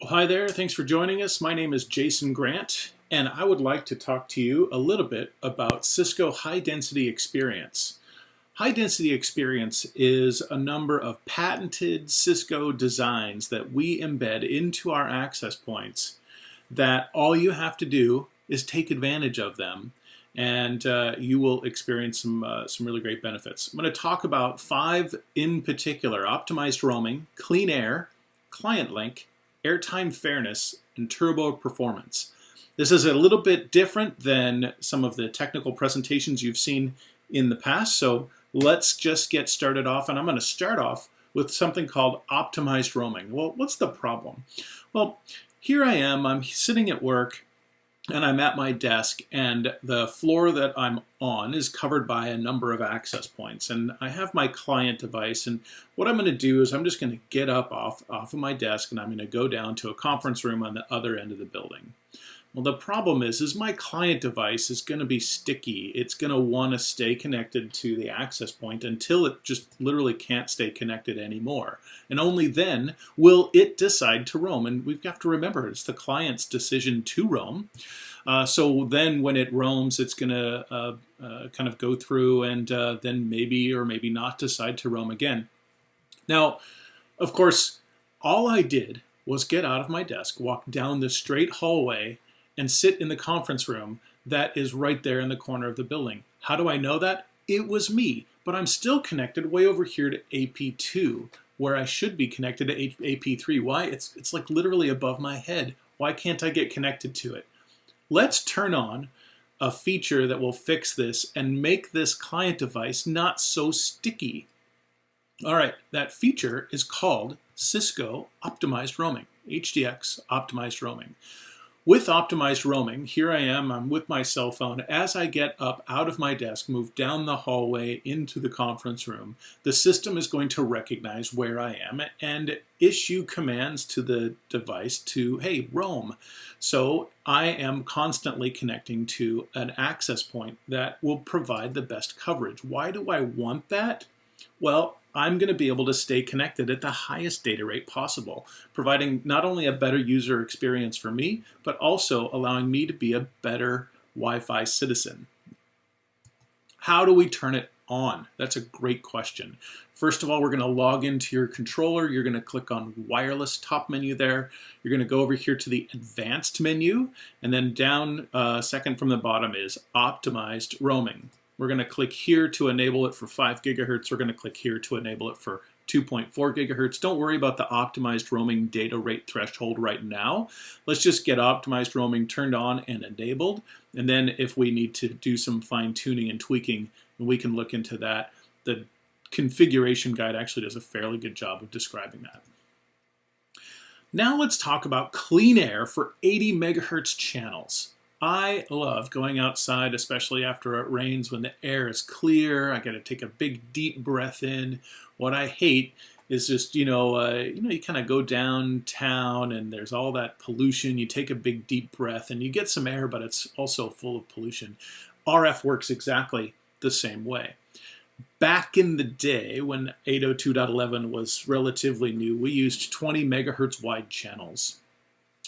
Well, hi there. Thanks for joining us. My name is Jason Grant, and I would like to talk to you a little bit about Cisco High Density Experience. High Density Experience is a number of patented Cisco designs that we embed into our access points that all you have to do is take advantage of them, and you will experience some really great benefits. I'm going to talk about five in particular: optimized roaming, clean air, client link, airtime fairness, and turbo performance. This is a little bit different than some of the technical presentations you've seen in the past, so let's just get started off. And I'm going to start off with something called optimized roaming. Well, what's the problem? Well, here I am, I'm sitting at work, and I'm at my desk, and the floor that I'm on is covered by a number of access points, and I have my client device, and what I'm going to do is I'm just going to get up off of my desk, and I'm going to go down to a conference room on the other end of the building. Well, the problem is my client device is going to be sticky. It's going to want to stay connected to the access point until it just literally can't stay connected anymore. And only then will it decide to roam. And we've got to remember, it's the client's decision to roam. So then when it roams, it's going to kind of go through and then maybe or maybe not decide to roam again. Now, of course, all I did was get out of my desk, walk down the straight hallway, and sit in the conference room that is right there in the corner of the building. How do I know that? It was me, but I'm still connected way over here to AP2, where I should be connected to AP3. Why? It's like literally above my head. Why can't I get connected to it? Let's turn on a feature that will fix this and make this client device not so sticky. All right, that feature is called Cisco Optimized Roaming, HDX Optimized Roaming. With optimized roaming, here I am, I'm with my cell phone. As I get up out of my desk, move down the hallway into the conference room, the system is going to recognize where I am and issue commands to the device to, hey, roam. So I am constantly connecting to an access point that will provide the best coverage. Why do I want that? Well, I'm going to be able to stay connected at the highest data rate possible, providing not only a better user experience for me, but also allowing me to be a better Wi-Fi citizen. How do we turn it on? That's a great question. First of all, we're going to log into your controller. You're going to click on wireless top menu there. You're going to go over here to the advanced menu, and then down second from the bottom is optimized roaming. We're going to click here to enable it for 5 gigahertz. We're going to click here to enable it for 2.4 gigahertz. Don't worry about the optimized roaming data rate threshold right now. Let's just get optimized roaming turned on and enabled. And then if we need to do some fine tuning and tweaking, we can look into that. The configuration guide actually does a fairly good job of describing that. Now let's talk about clean air for 80 megahertz channels. I love going outside, especially after it rains when the air is clear. I got to take a big deep breath in. What I hate is just, you kind of go downtown and there's all that pollution. You take a big deep breath and you get some air, but it's also full of pollution. RF works exactly the same way. Back in the day when 802.11 was relatively new, we used 20 megahertz wide channels.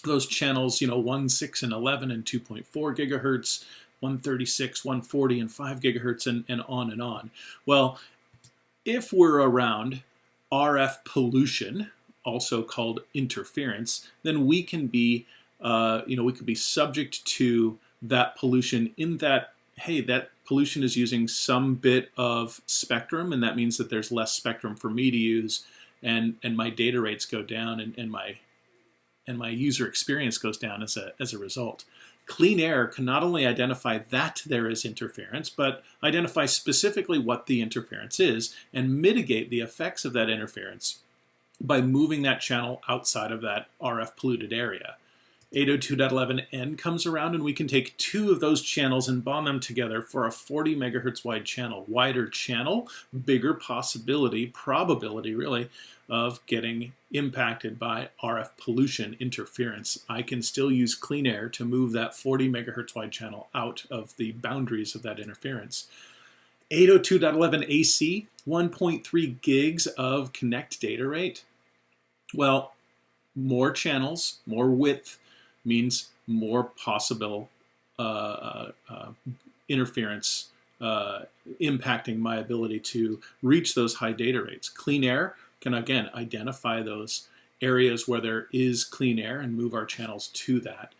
Those channels, 1, 6, and 11 and 2.4 gigahertz, 136, 140, and 5 gigahertz, and on and on. Well, if we're around RF pollution, also called interference, then we can be, we could be subject to that pollution in that, hey, that pollution is using some bit of spectrum, and that means that there's less spectrum for me to use, and my data rates go down, and my user experience goes down as a result. Clean air can not only identify that there is interference, but identify specifically what the interference is and mitigate the effects of that interference by moving that channel outside of that RF polluted area. 802.11n comes around and we can take two of those channels and bond them together for a 40 megahertz wide channel. Wider channel, bigger probability really, of getting impacted by RF pollution interference. I can still use clean air to move that 40 megahertz wide channel out of the boundaries of that interference. 802.11 AC, 1.3 gigs of connect data rate. Well, More channels, more width means more possible interference impacting my ability to reach those high data rates. Clean air can, again, identify those areas where there is clean air and move our channels to that.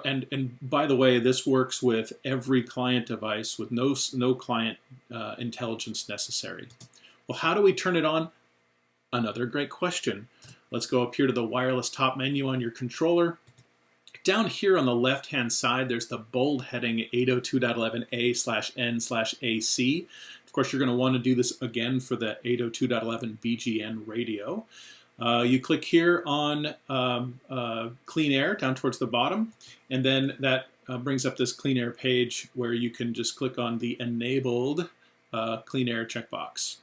And by the way, this works with every client device with no client intelligence necessary. Well, how do we turn it on? Another great question. Let's go up here to the wireless top menu on your controller. Down here on the left-hand side, there's the bold heading 802.11a/n/AC. Of course, you're going to want to do this again for the 802.11 BGN radio. You click here on clean air down towards the bottom, and then that brings up this clean air page where you can just click on the enabled clean air checkbox.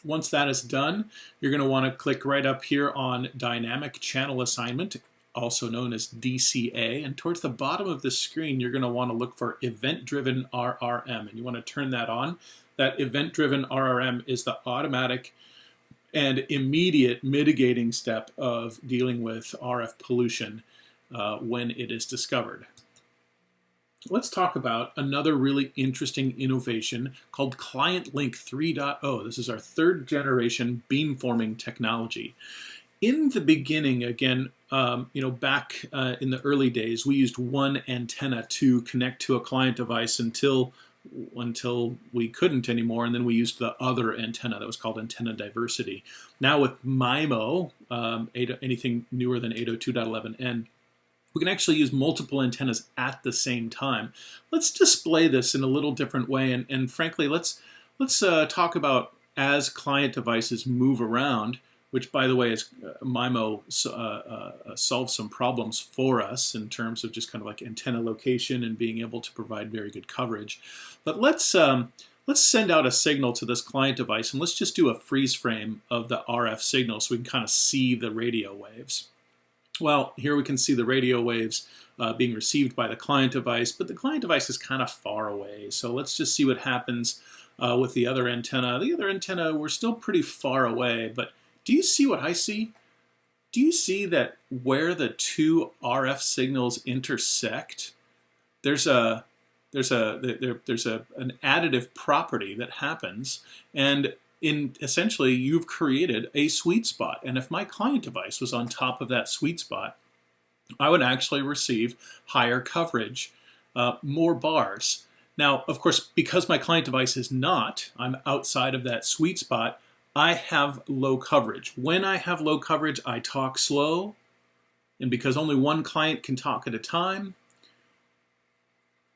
Once that is done, you're going to want to click right up here on dynamic channel assignment, also known as DCA, and towards the bottom of the screen you're going to want to look for event-driven RRM, and you want to turn that on. That event-driven RRM is the automatic and immediate mitigating step of dealing with RF pollution when it is discovered. Let's talk about another really interesting innovation called Client Link 3.0. This is our third generation beamforming technology. In the beginning, again, back in the early days, we used one antenna to connect to a client device until we couldn't anymore, and then we used the other antenna that was called antenna diversity. Now with MIMO, anything newer than 802.11n, we can actually use multiple antennas at the same time. Let's display this in a little different way, and frankly, let's talk about as client devices move around, which, by the way, is MIMO solves some problems for us in terms of just kind of like antenna location and being able to provide very good coverage. But let's send out a signal to this client device, and let's just do a freeze frame of the RF signal so we can kind of see the radio waves. Well, here we can see the radio waves being received by the client device, but the client device is kind of far away. So let's just see what happens with the other antenna. The other antenna, we're still pretty far away, but do you see what I see? Do you see that where the two RF signals intersect, there's an additive property that happens, and essentially you've created a sweet spot. And if my client device was on top of that sweet spot, I would actually receive higher coverage, more bars. Now, of course, because my client device is not, I'm outside of that sweet spot, I have low coverage. When I have low coverage, I talk slow, and because only one client can talk at a time,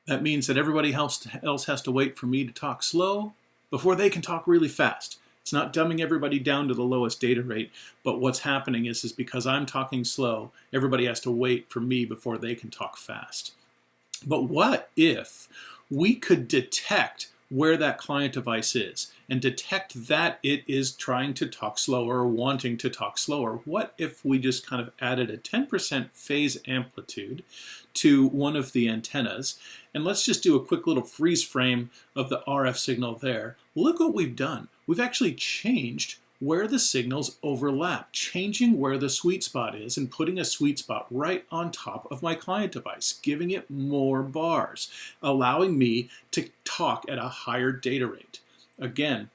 that means that everybody else has to wait for me to talk slow before they can talk really fast. It's not dumbing everybody down to the lowest data rate, but what's happening is because I'm talking slow, everybody has to wait for me before they can talk fast. But what if we could detect where that client device is and detect that it is trying to talk slower or wanting to talk slower? What if we just kind of added a 10% phase amplitude to one of the antennas, and let's just do a quick little freeze frame of the RF signal there. Look what we've done. We've actually changed where the signals overlap, changing where the sweet spot is and putting a sweet spot right on top of my client device, giving it more bars, allowing me to talk at a higher data rate. Again,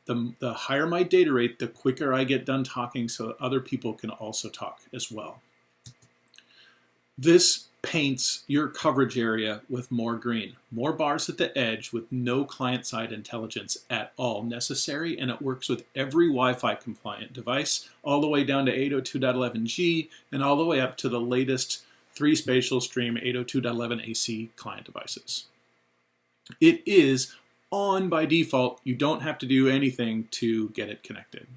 the higher my data rate, the quicker I get done talking so other people can also talk as well. This paints your coverage area with more green, more bars at the edge with no client-side intelligence at all necessary, and it works with every Wi-Fi compliant device, all the way down to 802.11g and all the way up to the latest 3 spatial stream 802.11ac client devices. It is on by default. You don't have to do anything to get it connected.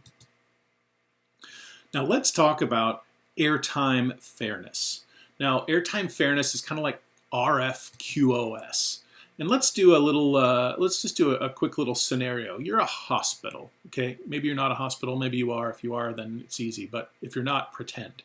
Now let's talk about airtime fairness. Now, airtime fairness is kind of like RF QoS. And let's do a little, let's just do a quick little scenario. You're a hospital, okay? Maybe you're not a hospital, maybe you are. If you are, then it's easy, but if you're not, pretend.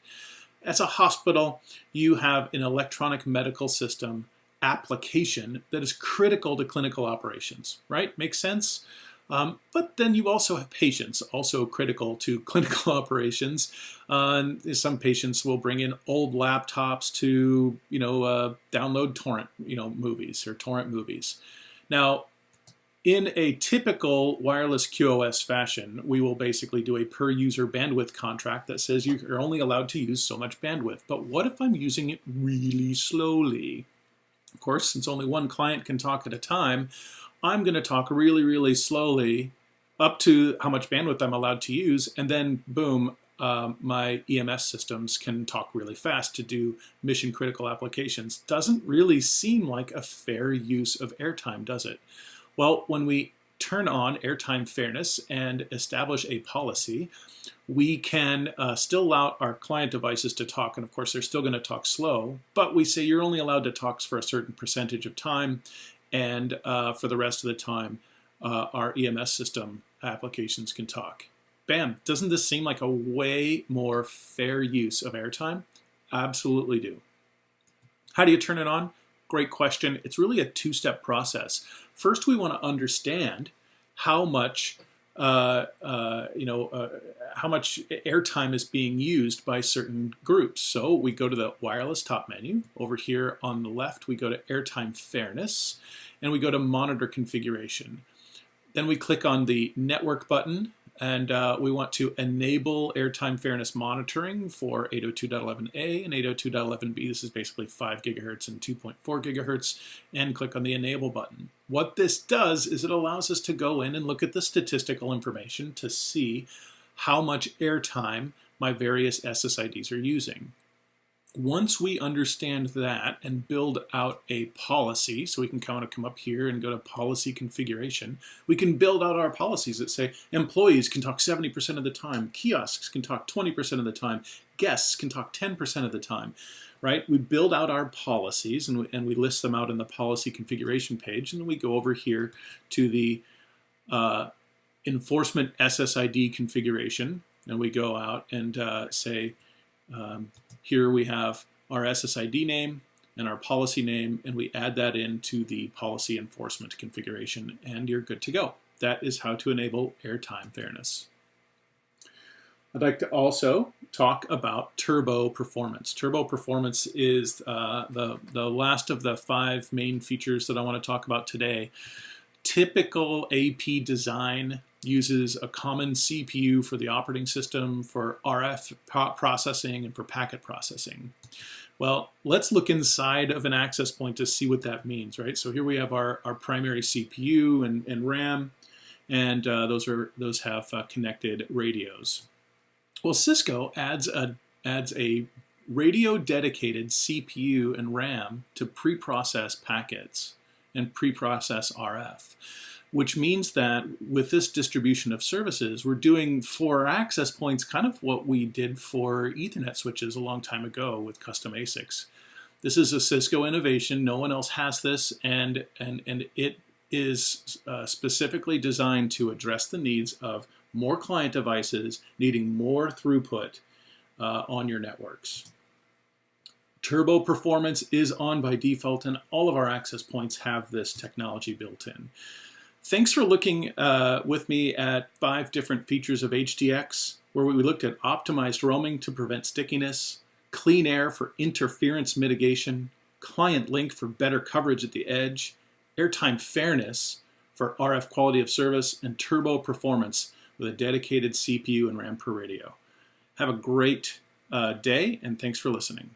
As a hospital, you have an electronic medical system application that is critical to clinical operations, right? Makes sense? But then you also have patience, also critical to clinical operations. Some patients will bring in old laptops to, download torrent, movies or torrent movies. Now, in a typical wireless QoS fashion, we will basically do a per user bandwidth contract that says you're only allowed to use so much bandwidth. But what if I'm using it really slowly? Of course, since only one client can talk at a time, I'm going to talk really, really slowly up to how much bandwidth I'm allowed to use, and then boom, my EMS systems can talk really fast to do mission critical applications. Doesn't really seem like a fair use of airtime, does it? Well, when we turn on airtime fairness and establish a policy, we can still allow our client devices to talk, and of course they're still going to talk slow, but we say you're only allowed to talk for a certain percentage of time, and for the rest of the time, our EMS system applications can talk. Bam! Doesn't this seem like a way more fair use of airtime? Absolutely do. How do you turn it on? Great question. It's really a two-step process. First, we want to understand how much how much airtime is being used by certain groups. So we go to the wireless top menu. Over here on the left, we go to airtime fairness, and we go to monitor configuration. Then we click on the network button, and we want to enable airtime fairness monitoring for 802.11a and 802.11b. This is basically 5 gigahertz and 2.4 gigahertz, and click on the enable button. What this does is it allows us to go in and look at the statistical information to see how much airtime my various SSIDs are using. Once we understand that and build out a policy, so we can come up here and go to policy configuration, we can build out our policies that say employees can talk 70% of the time, kiosks can talk 20% of the time, guests can talk 10% of the time, right? We build out our policies and we list them out in the policy configuration page, and then we go over here to the enforcement SSID configuration, and we go out and say, here we have our SSID name and our policy name, and we add that into the policy enforcement configuration, and you're good to go. That is how to enable airtime fairness. I'd like to also talk about turbo performance. Turbo performance is the last of the 5 main features that I want to talk about today. Typical AP design uses a common CPU for the operating system, for RF processing, and for packet processing. Well, let's look inside of an access point to see what that means, right? So here we have our primary CPU and RAM, and those have connected radios. Well, Cisco adds a radio-dedicated CPU and RAM to pre-process packets and pre-process RF, which means that with this distribution of services, we're doing for access points kind of what we did for Ethernet switches a long time ago with custom ASICs. This is a Cisco innovation. No one else has this, and it is specifically designed to address the needs of more client devices needing more throughput on your networks. Turbo performance is on by default, and all of our access points have this technology built in. Thanks for looking with me at 5 different features of HDX, where we looked at optimized roaming to prevent stickiness, clean air for interference mitigation, client link for better coverage at the edge, airtime fairness for RF quality of service, and turbo performance with a dedicated CPU and RAM per radio. Have a great day, and thanks for listening.